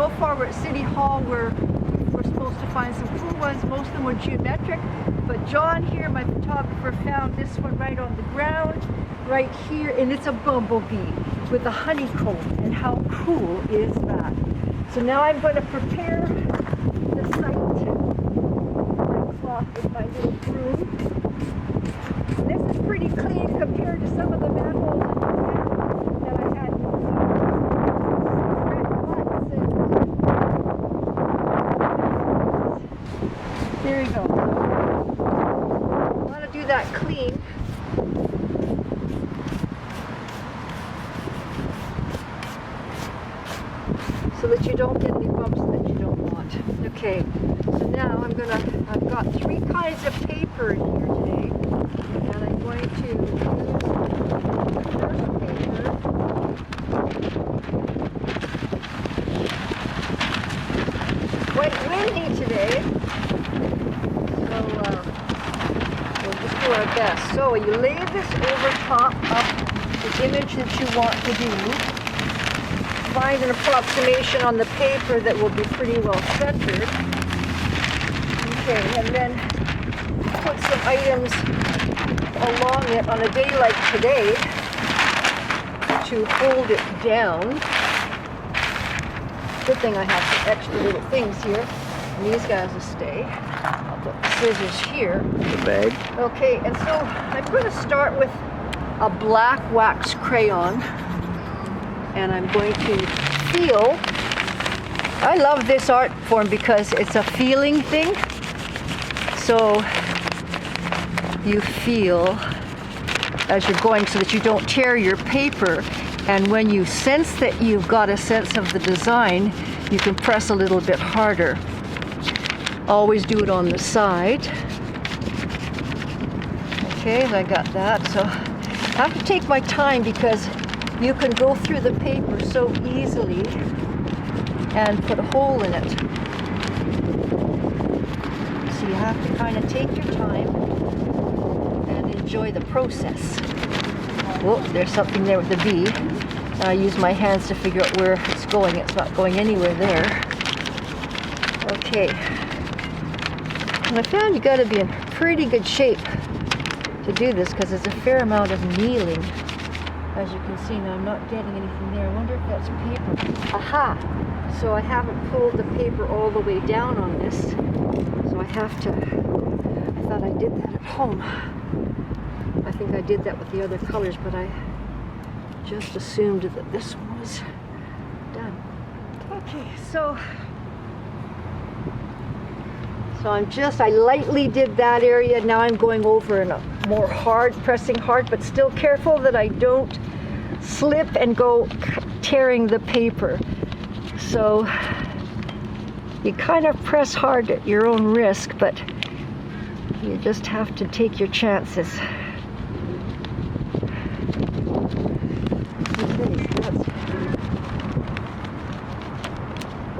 so far we're at City Hall where we're supposed to find some cool ones. Most of them were geometric, but John here, my photographer, found this one right on the ground, right here, and it's a bumblebee with a honeycomb. And how cool is that? So now I'm going to prepare the site. My cloth with my little broom. This is pretty clean compared to some of the manholes that I had. There you go. I want to do that clean. So that you don't get any bumps that you don't want. Okay, so now I've got 3 kinds of paper in here today. And I'm going to use the first paper. Quite windy today. So we'll just do our best. So you lay this over top of the image that you want to do. Find an approximation on the paper that will be pretty well centered. Okay, and then put some items along it on a day like today to hold it down. Good thing I have some extra little things here. And these guys will stay. I'll put the scissors here. The bag. Okay, and so I'm going to start with a black wax crayon. And I'm going to feel. I love this art form because it's a feeling thing. So you feel as you're going so that you don't tear your paper. And when you sense that you've got a sense of the design, you can press a little bit harder. Always do it on the side. Okay, I got that. So I have to take my time because you can go through the paper so easily and put a hole in it. So you have to kind of take your time and enjoy the process. Oh, there's something there with the bee. I use my hands to figure out where it's going. It's not going anywhere there. Okay. And I found you got to be in pretty good shape to do this because there's a fair amount of kneeling. As you can see now, I'm not getting anything there. I wonder if that's paper. Aha! So I haven't pulled the paper all the way down on this. So I have to, I thought I did that at home. I think I did that with the other colors, but I just assumed that this one was done. Okay, so I lightly did that area. Now I'm going over in a more hard, pressing hard, but still careful that I don't slip and go tearing the paper. So you kind of press hard at your own risk, but you just have to take your chances. Okay, that's,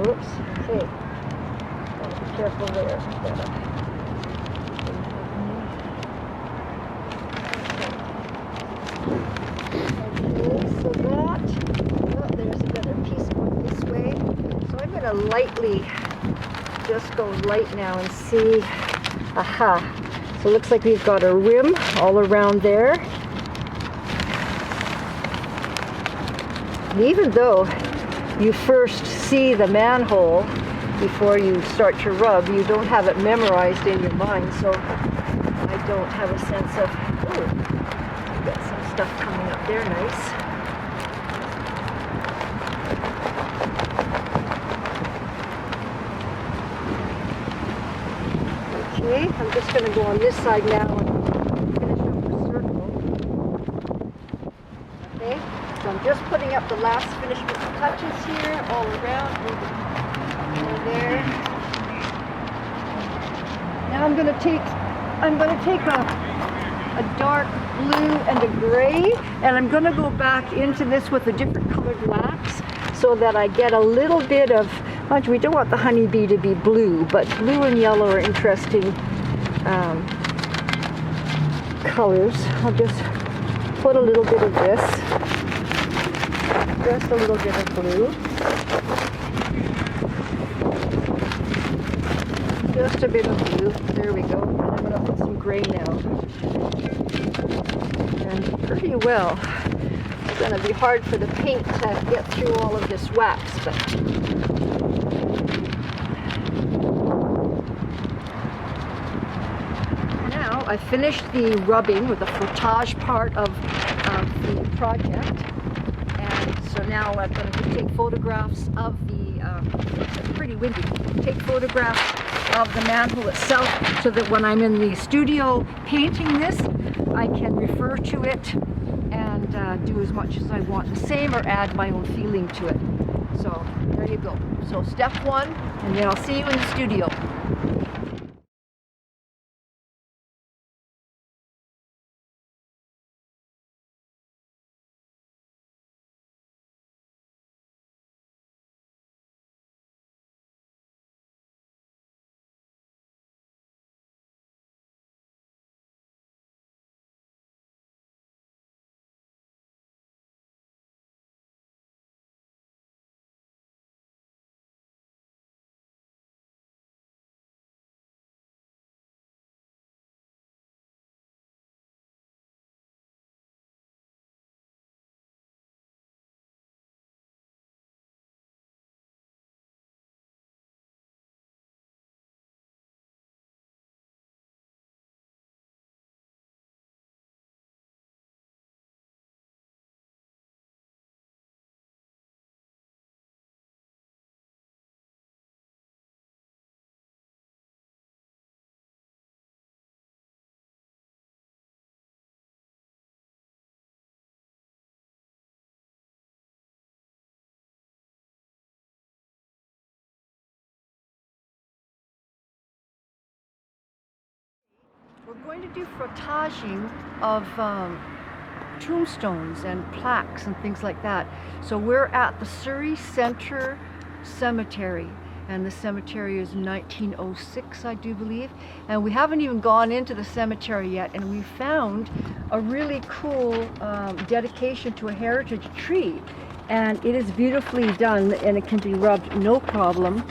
oops, okay. Be careful there. So that, oh, there's another piece going this way. So I'm going to lightly just go light now and see. Aha. So it looks like we've got a rim all around there. And even though you first see the manhole before you start to rub, you don't have it memorized in your mind. So I don't have a sense of, oh, I've got some stuff coming up there, nice. Okay, I'm just going to go on this side now and finish up the circle. Okay, so I'm just putting up the last finishing touches here, all around, over there. Now I'm going to take a dark blue and a gray, and I'm going to go back into this with a different colored wax so that I get a little bit of, we don't want the honeybee to be blue, but blue and yellow are interesting colors. I'll just put a little bit of this, just a little bit of blue. just a bit of blue. There we go. And I'm going to put some gray now. And pretty well. It's going to be hard for the paint to get through all of this wax, but now I finished the rubbing with the frottage part of the project. And so now I'm going to take photographs of the, it's pretty windy, take photographs of the manhole itself so that when I'm in the studio painting this, I can refer to it and do as much as I want the same or add my own feeling to it. So there you go. So step one, and then I'll see you in the studio. We're going to do frottaging of tombstones and plaques and things like that. So we're at the Surrey Centre Cemetery, and the cemetery is 1906, I do believe. And we haven't even gone into the cemetery yet, and we found a really cool dedication to a heritage tree. And it is beautifully done, and it can be rubbed no problem.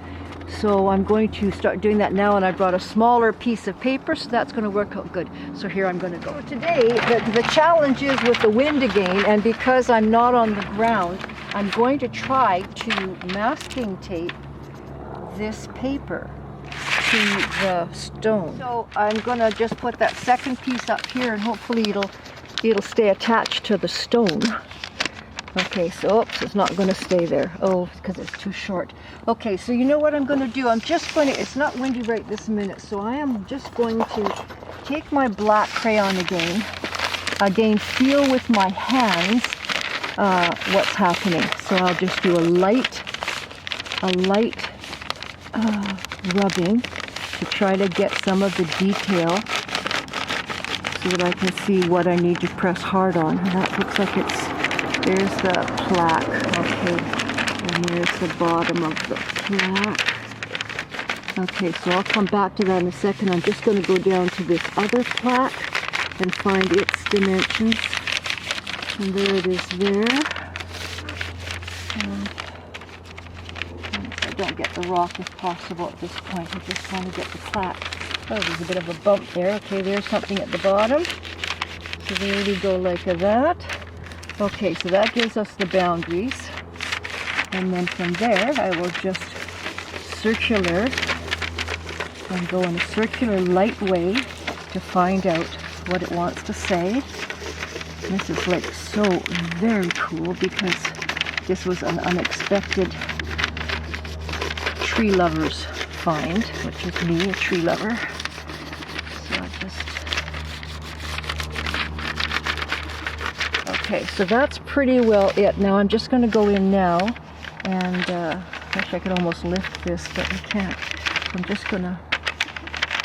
So I'm going to start doing that now, and I brought a smaller piece of paper, so that's going to work out good. So here I'm going to go. So today, the challenge is with the wind again, and because I'm not on the ground, I'm going to try to masking tape this paper to the stone. So I'm going to just put that second piece up here, and hopefully it'll stay attached to the stone. Okay, so oops, it's not going to stay there. Oh, because it's too short. Okay, so you know what I'm going to do? I'm just going to, it's not windy right this minute, so I am just going to take my black crayon again feel with my hands what's happening. So I'll just do a light rubbing to try to get some of the detail so that I can see what I need to press hard on. And that looks like there's the plaque, okay, and there's the bottom of the plaque. Okay, so I'll come back to that in a second. I'm just going to go down to this other plaque and find its dimensions. And there it is there. And I don't get the rock if possible at this point. I just want to get the plaque. Oh, there's a bit of a bump there. Okay, there's something at the bottom. So there we go like that. Okay, so that gives us the boundaries, and then from there I will just circular and go in a circular light way to find out what it wants to say. And this is like so very cool because this was an unexpected tree lover's find, which is me, a tree lover. So I just okay, so that's pretty well it. Now I'm just going to go in now, and I wish I could almost lift this, but I can't. So I'm just going to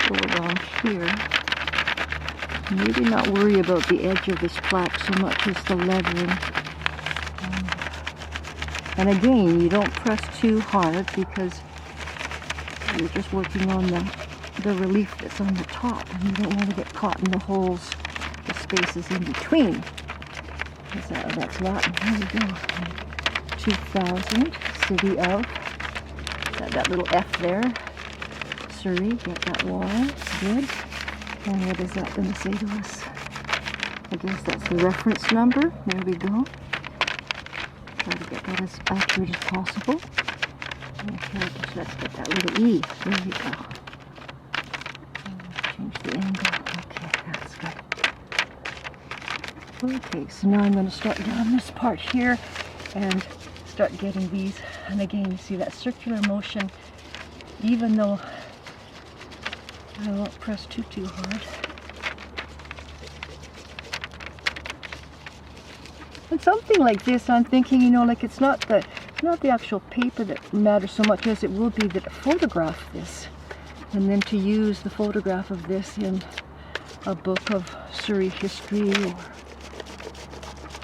go along here. Maybe not worry about the edge of this plaque so much as the lettering. And again, you don't press too hard because you're just working on the relief that's on the top, and you don't want to get caught in the holes, the spaces in between. That's Latin. Here we go. 2000, city of, that little F there. Surrey, get that wall, good. And what is that going to say to us? I guess that's the reference number. There we go. Try to get that as accurate as possible. Okay, let's get that little E. There we go. Change the angle. Okay, that's good. Okay, so now I'm going to start down this part here and start getting these. And again, you see that circular motion, even though I won't press too hard. And something like this, I'm thinking, you know, like it's not the actual paper that matters so much as it will be that I photograph this. And then to use the photograph of this in a book of Surrey history or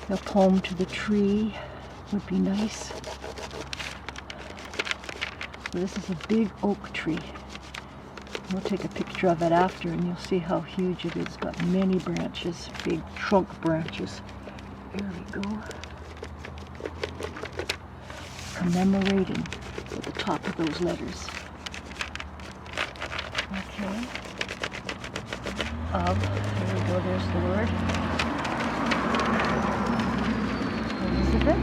a poem to the tree would be nice. This is a big oak tree. We'll take a picture of it after and you'll see how huge it is. It's got many branches, big trunk branches. There we go. Commemorating at the top of those letters. Okay. There we go, there's the word. Elizabeth.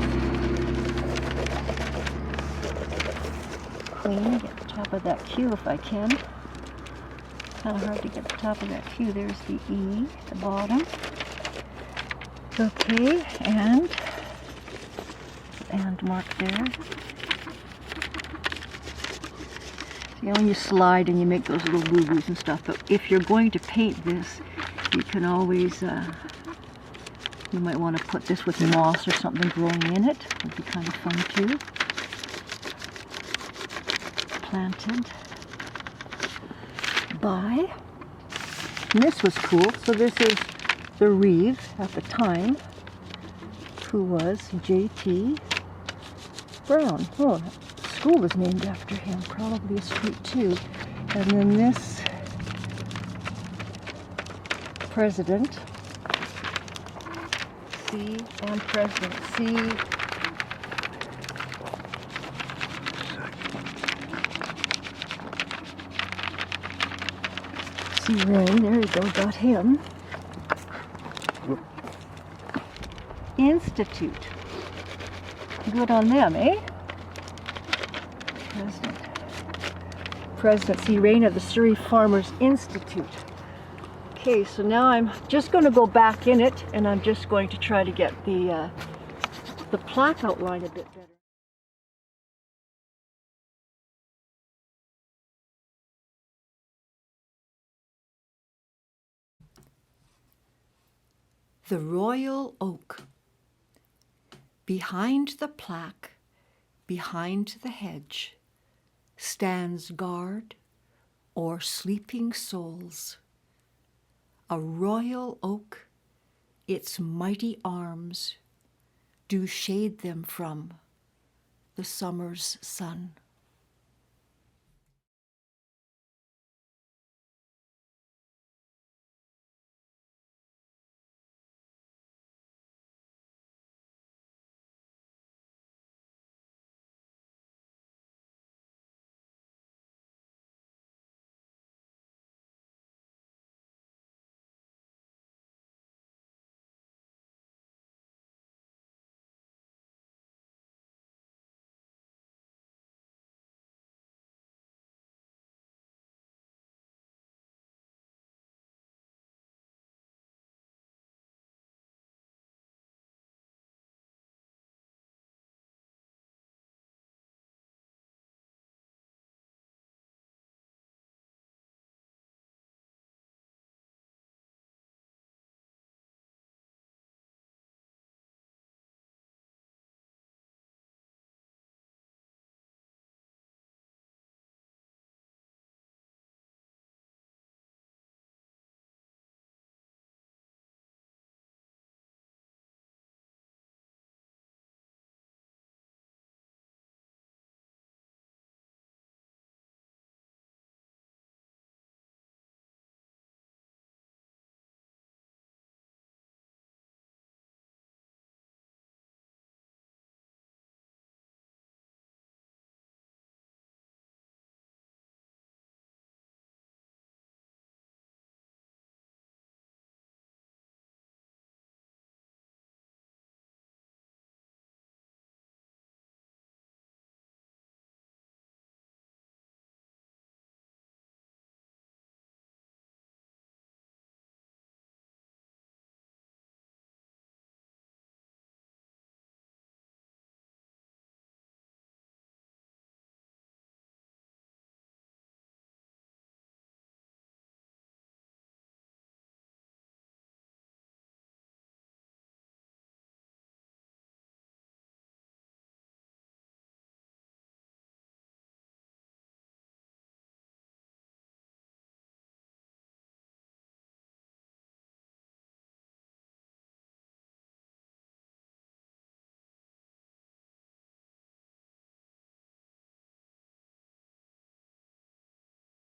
Queen, get the top of that Q if I can. Kind of hard to get the top of that Q. There's the E, the bottom. Okay, and mark there. You know, when you slide and you make those little boo-boos and stuff, but if you're going to paint this, you can always, you might want to put this with moss or something growing in it. It would be kind of fun too. Planted by, and this was cool. So this is the Reeve at the time, who was J.T. Brown. Oh, the school was named after him, probably a street too. And then this president, C, and President C. C. Rain, there you go, got him. Institute. Good on them, eh? President C. Rain of the Surrey Farmers Institute. Okay, so now I'm just going to go back in it, and I'm just going to try to get the plaque outline a bit better. The Royal Oak. Behind the plaque, behind the hedge, stands guard o'er sleeping souls. A royal oak, its mighty arms do shade them from the summer's sun.